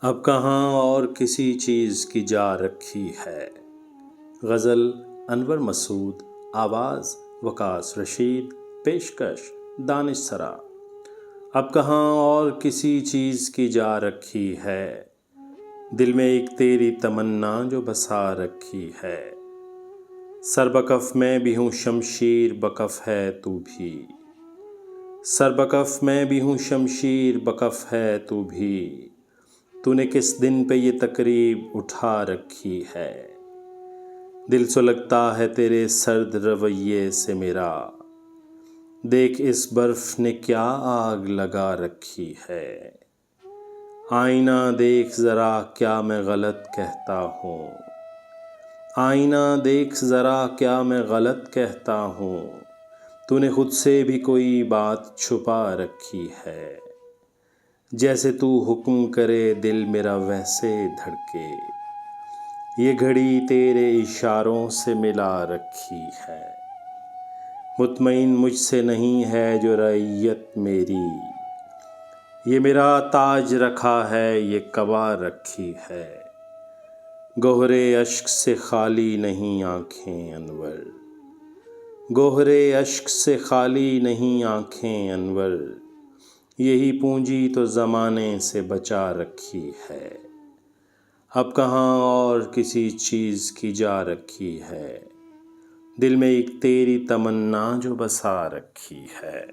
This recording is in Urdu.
اب کہاں اور کسی چیز کی جا رکھی ہے۔ غزل انور مسعود، آواز وقاص رشید، پیشکش دانش سرا۔ اب کہاں اور کسی چیز کی جا رکھی ہے، دل میں ایک تیری تمنا جو بسا رکھی ہے۔ سر بکف میں بھی ہوں شمشیر بکف ہے تو بھی، سر بکف میں بھی ہوں شمشیر بکف ہے تو بھی، تو نے کس دن پہ یہ تقریب اٹھا رکھی ہے۔ دل سلگتا ہے تیرے سرد رویے سے میرا، دیکھ اس برف نے کیا آگ لگا رکھی ہے۔ آئینہ دیکھ ذرا کیا میں غلط کہتا ہوں، آئینہ دیکھ ذرا کیا میں غلط کہتا ہوں، تو نے خود سے بھی کوئی بات چھپا رکھی ہے۔ جیسے تو حکم کرے دل میرا ویسے دھڑکے، یہ گھڑی تیرے اشاروں سے ملا رکھی ہے۔ مطمئن مجھ سے نہیں ہے جو رعیت میری، یہ میرا تاج رکھا ہے یہ قبا رکھی ہے۔ گوہرِ اشک سے خالی نہیں آنکھیں انور، گوہرِ اشک سے خالی نہیں آنکھیں انور، یہی پونجی تو زمانے سے بچا رکھی ہے۔ اب کہاں اور کسی چیز کی جا رکھی ہے، دل میں ایک تیری تمنا جو بسا رکھی ہے۔